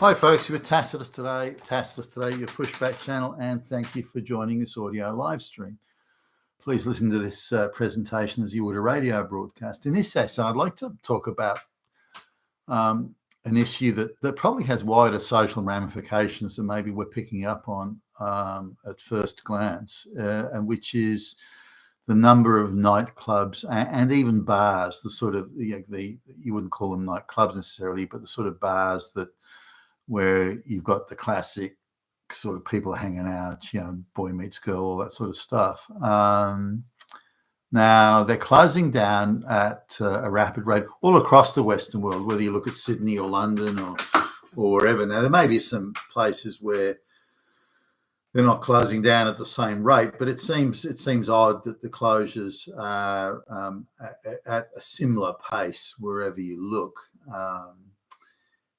Hi folks, you're with Tacitus today, your pushback channel, and thank you for joining this audio live stream. Please listen to this presentation as you would a radio broadcast. In this essay, I'd like to talk about an issue that probably has wider social ramifications than maybe we're picking up on at first glance, and which is the number of nightclubs and even bars, the sort of, you wouldn't call them nightclubs necessarily, but the sort of bars where you've got the classic sort of people hanging out, boy meets girl, all that sort of stuff. Now, they're closing down at a rapid rate all across the Western world, whether you look at Sydney or London or wherever. Now, there may be some places where they're not closing down at the same rate, but it seems odd that the closures are at a similar pace wherever you look.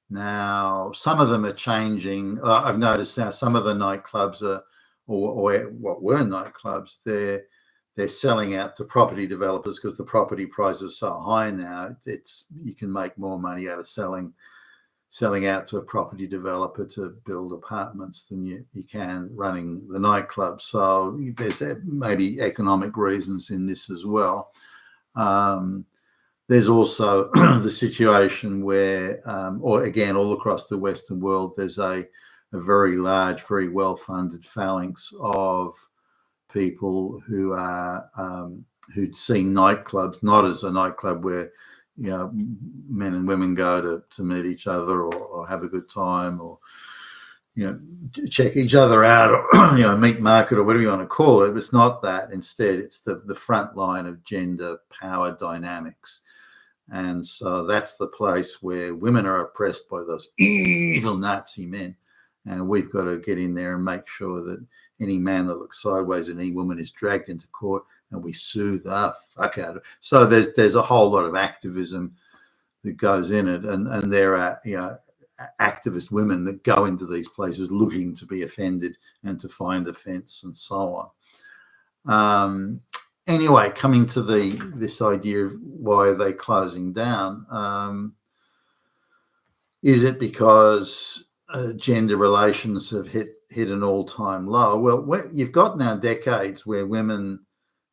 Now, some of them are changing. I've noticed now some of the nightclubs or what were nightclubs, they're selling out to property developers because the property prices are so high now. You can make more money out of selling out to a property developer to build apartments than you can running the nightclub. So there's maybe economic reasons in this as well. There's also the situation where, or again, all across the Western world, there's a very large, very well-funded phalanx of people who see nightclubs not as a nightclub where men and women go to meet each other or have a good time or check each other out or meat market or whatever you want to call it. But it's not that. Instead, it's the front line of gender power dynamics. And so that's the place where women are oppressed by those evil Nazi men. And we've got to get in there and make sure that any man that looks sideways at any woman is dragged into court and we sue the fuck out of it. So there's a whole lot of activism that goes in it. And there are, activist women that go into these places looking to be offended and to find offense and so on. Anyway, coming to this idea of why are they closing down? Is it because gender relations have hit an all-time low? Well, you've got now decades where women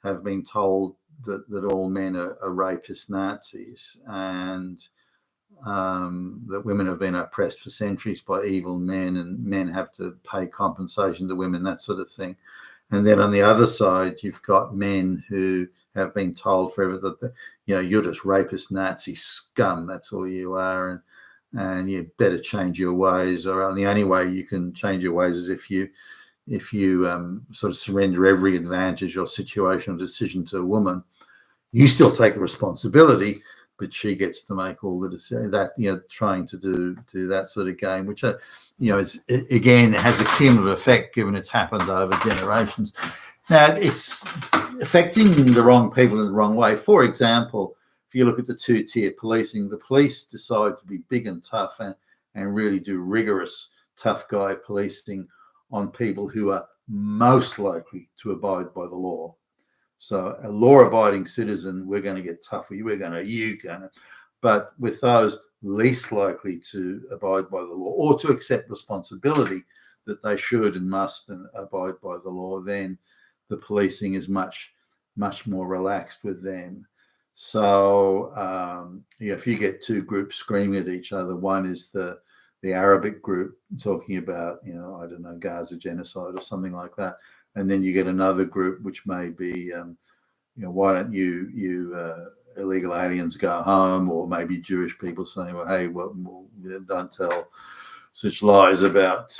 have been told that all men are rapist Nazis and that women have been oppressed for centuries by evil men and men have to pay compensation to women, that sort of thing. And then on the other side, you've got men who have been told forever that, you're just rapist Nazi scum. That's all you are. And you better change your ways. Or the only way you can change your ways is if you sort of surrender every advantage or situational decision to a woman. You still take the responsibility, but she gets to make all the decisions. That, trying to do that sort of game, which is, again, it has a cumulative effect given it's happened over generations. Now, it's affecting the wrong people in the wrong way. For example, if you look at the two-tier policing, the police decide to be big and tough and really do rigorous tough guy policing on people who are most likely to abide by the law. So a law-abiding citizen, we're going to get tough with you, but with those least likely to abide by the law or to accept responsibility that they should and must and abide by the law, then the policing is much, much more relaxed with them. So if you get two groups screaming at each other, one is the Arabic group talking about, I don't know, Gaza genocide or something like that. And then you get another group, which may be, why don't you illegal aliens go home, or maybe Jewish people saying, well, hey, don't tell such lies about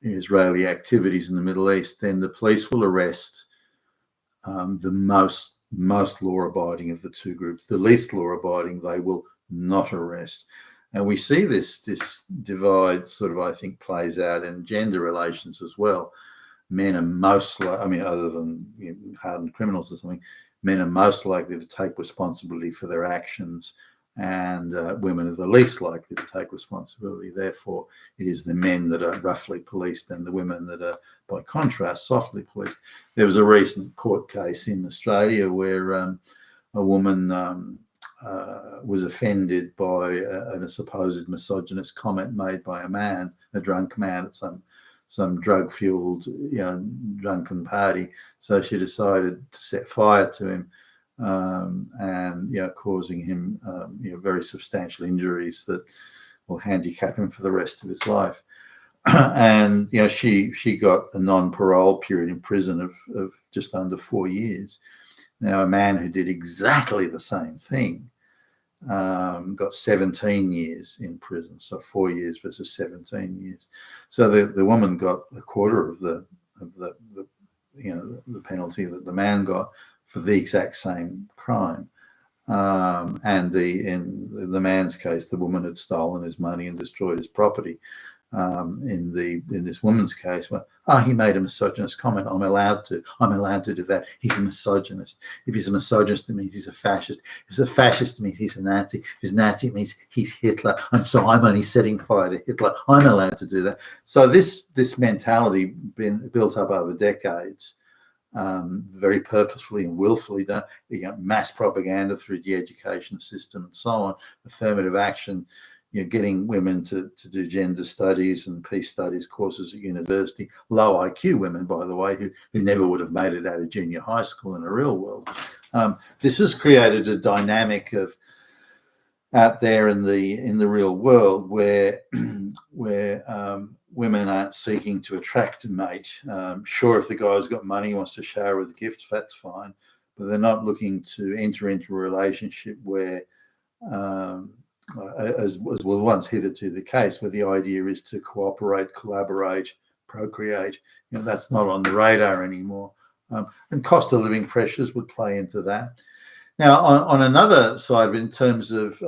Israeli activities in the Middle East. Then the police will arrest the most law-abiding of the two groups. The least law-abiding, they will not arrest. And we see this divide sort of, I think, plays out in gender relations as well. Men are other than hardened criminals or something, men are most likely to take responsibility for their actions, and women are the least likely to take responsibility. Therefore, it is the men that are roughly policed and the women that are, by contrast, softly policed. There was a recent court case in Australia where a woman was offended by a supposed misogynist comment made by a man, a drunk man at some drug-fueled, drunken party. So she decided to set fire to him, and causing him very substantial injuries that will handicap him for the rest of his life. And she got a non-parole period in prison of just under 4 years. Now, a man who did exactly the same thing got 17 years in prison, so 4 years versus 17 years. So the woman got a quarter of the penalty that the man got for the exact same crime. And in the man's case, the woman had stolen his money and destroyed his property. In this woman's case, he made a misogynist comment. I'm allowed to do that. He's a misogynist. If he's a misogynist, it means he's a fascist. If he's a fascist, it means he's a Nazi. If he's Nazi, it means he's Hitler. And so I'm only setting fire to Hitler. I'm allowed to do that. So this mentality been built up over decades, very purposefully and willfully done. Mass propaganda through the education system and so on, affirmative action. Getting women to do gender studies and peace studies courses at university, low IQ women, by the way, who never would have made it out of junior high school in the real world. This has created a dynamic of out there in the real world where women aren't seeking to attract a mate. Sure, if the guy's got money, wants to shower with gifts, that's fine, but they're not looking to enter into a relationship where as was once hitherto the case, where the idea is to cooperate, collaborate, procreate. That's not on the radar anymore. And cost of living pressures would play into that. Now, on another side of it, in terms of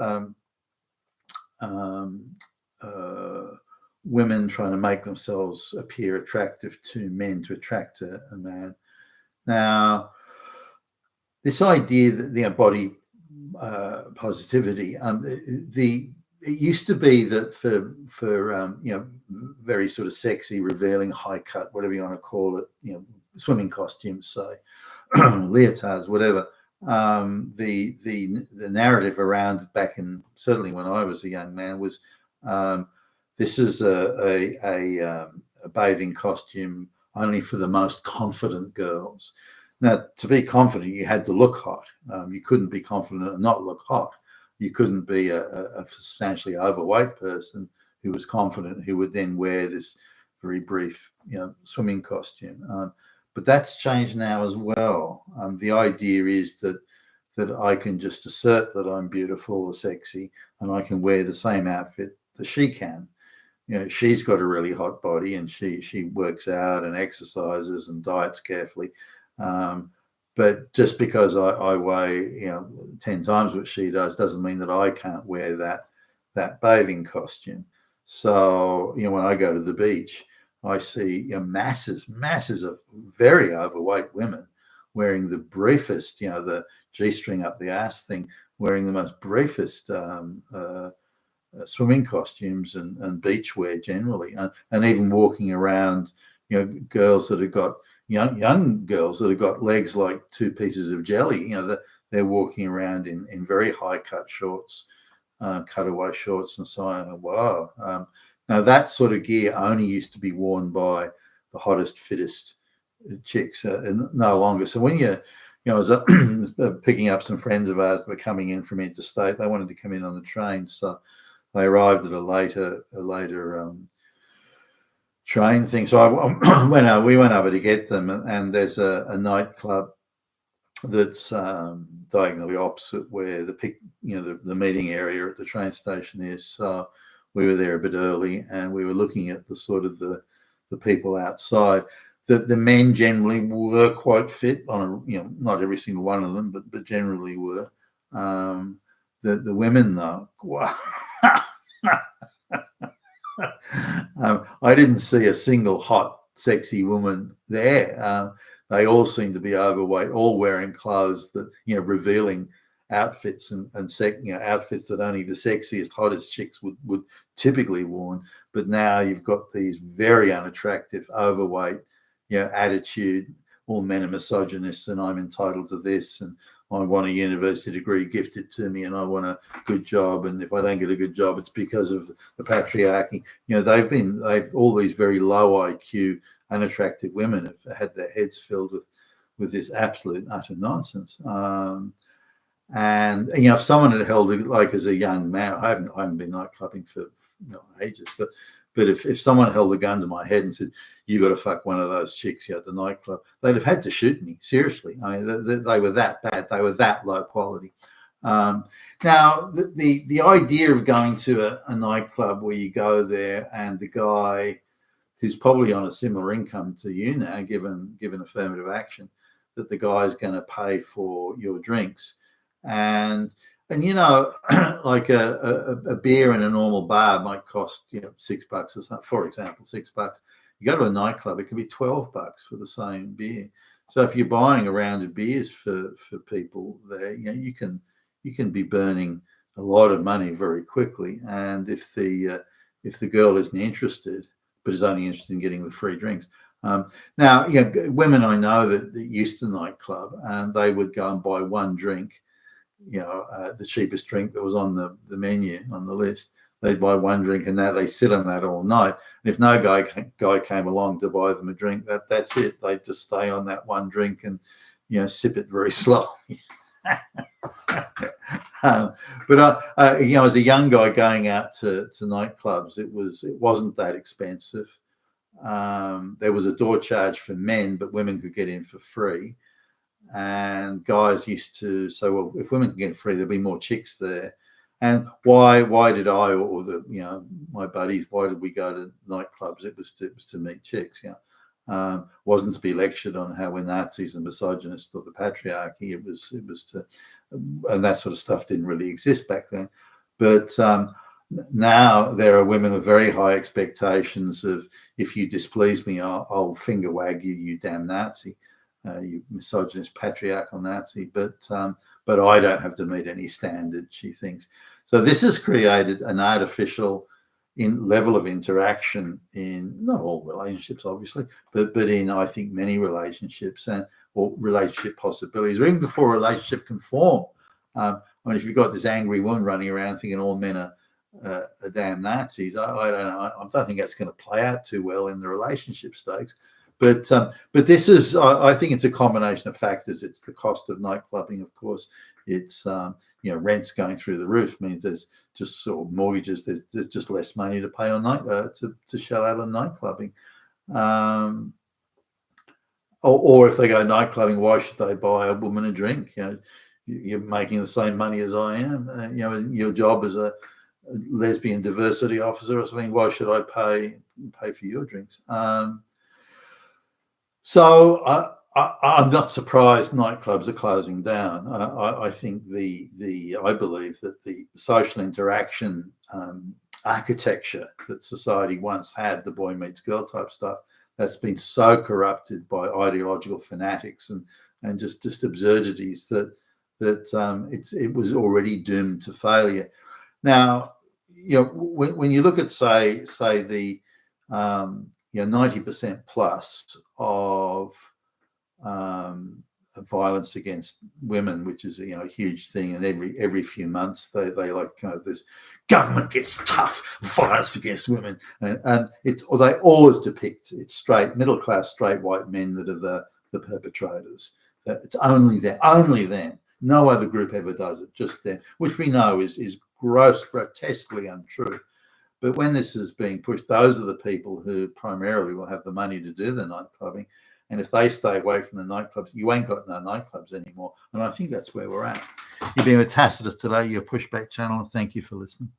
women trying to make themselves appear attractive to men to attract a man. Now, this idea that the body positivity. It used to be that for very sort of sexy, revealing, high cut, whatever you want to call it, swimming costumes, say, leotards, whatever. The narrative around back in, certainly when I was a young man, was this is a bathing costume only for the most confident girls. Now, to be confident, you had to look hot. You couldn't be confident and not look hot. You couldn't be a substantially overweight person who was confident, who would then wear this very brief, swimming costume. But that's changed now as well. The idea is that I can just assert that I'm beautiful or sexy, and I can wear the same outfit that she can. She's got a really hot body, and she works out and exercises and diets carefully. But just because I weigh 10 times what she does doesn't mean that I can't wear that bathing costume. So when I go to the beach, I see masses of very overweight women wearing the briefest, the G-string up the ass thing, wearing the most briefest swimming costumes and beach wear generally, and even walking around, girls that have got young girls that have got legs like two pieces of jelly. They're walking around in very high cut shorts, cutaway shorts, and so on. Wow. Now that sort of gear only used to be worn by the hottest, fittest chicks, and no longer. So when I was picking up some friends of ours that were coming in from interstate, they wanted to come in on the train, so they arrived at a later train thing. So we went over to get them, and there's a nightclub that's diagonally opposite where the meeting area at the train station is. So we were there a bit early, and we were looking at the sort of the people outside. The men generally were quite fit, not every single one of them, but generally were. The women though, wow. I didn't see a single hot, sexy woman there. They all seem to be overweight, all wearing clothes that, revealing outfits and outfits that only the sexiest, hottest chicks would typically worn. But now you've got these very unattractive, overweight, attitude. All men are misogynists, and I'm entitled to this, and I want a university degree gifted to me, and I want a good job. And if I don't get a good job, it's because of the patriarchy. They've all these very low IQ, unattractive women have had their heads filled with this absolute utter nonsense. And if someone had held it, like as a young man, I haven't been night clubbing for ages, but if someone held a gun to my head and said, "You got to fuck one of those chicks here at the nightclub," they'd have had to shoot me. Seriously, I mean, they were that bad. They were that low quality. Now, the idea of going to a nightclub where you go there and the guy who's probably on a similar income to you now, given affirmative action, that the guy's going to pay for your drinks. And like a beer in a normal bar might cost $6 or something, for example, $6. You go to a nightclub, it can be $12 for the same beer. So if you're buying a round of beers for people there, you can be burning a lot of money very quickly. And if the girl isn't interested, but is only interested in getting the free drinks. Now, women I know that used to nightclub, and they would go and buy one drink, the cheapest drink that was on the menu on the list. They'd buy one drink, and now they sit on that all night. And if no guy came along to buy them a drink, that's it. They just stay on that one drink and sip it very slowly. But as a young guy going out to nightclubs, it wasn't that expensive. There was a door charge for men, but women could get in for free. And guys used to say, well, if women can get free, there'll be more chicks there. And why did I or my buddies, why did we go to nightclubs? It was to meet chicks. Wasn't to be lectured on how we're Nazis and misogynists or the patriarchy. It was to, and that sort of stuff didn't really exist back then. But now there are women with very high expectations of, if you displease me, I'll finger wag you, you damn Nazi. You misogynist, patriarchal Nazi, but I don't have to meet any standard, she thinks. So this has created an artificial level of interaction in not all relationships, obviously, but in, I think, many relationships or relationship possibilities, or even before a relationship can form. I mean, if you've got this angry woman running around thinking all men are damn Nazis, I don't know. I don't think that's going to play out too well in the relationship stakes. But this is, I think it's a combination of factors. It's the cost of night clubbing, of course. It's rents going through the roof means there's just sort of mortgages. There's just less money to pay on to shell out on night clubbing. Or if they go night clubbing, why should they buy a woman a drink? You're making the same money as I am. Your job as a lesbian diversity officer or something. Why should I pay for your drinks? So I'm not surprised nightclubs are closing down. I think I believe that the social interaction architecture that society once had, the boy meets girl type stuff, that's been so corrupted by ideological fanatics and just absurdities that it was already doomed to failure. Now, when you look at say the 90% plus of violence against women, which is a huge thing, and every few months they like kind of this government gets tough violence against women, and they always depict it's middle class straight white men that are the perpetrators. That it's only them. No other group ever does it, just them, which we know is grotesquely untrue. But when this is being pushed, those are the people who primarily will have the money to do the night clubbing. And if they stay away from the nightclubs, you ain't got no nightclubs anymore. And I think that's where we're at. You've been with Tacitus today, your Pushback channel. Thank you for listening.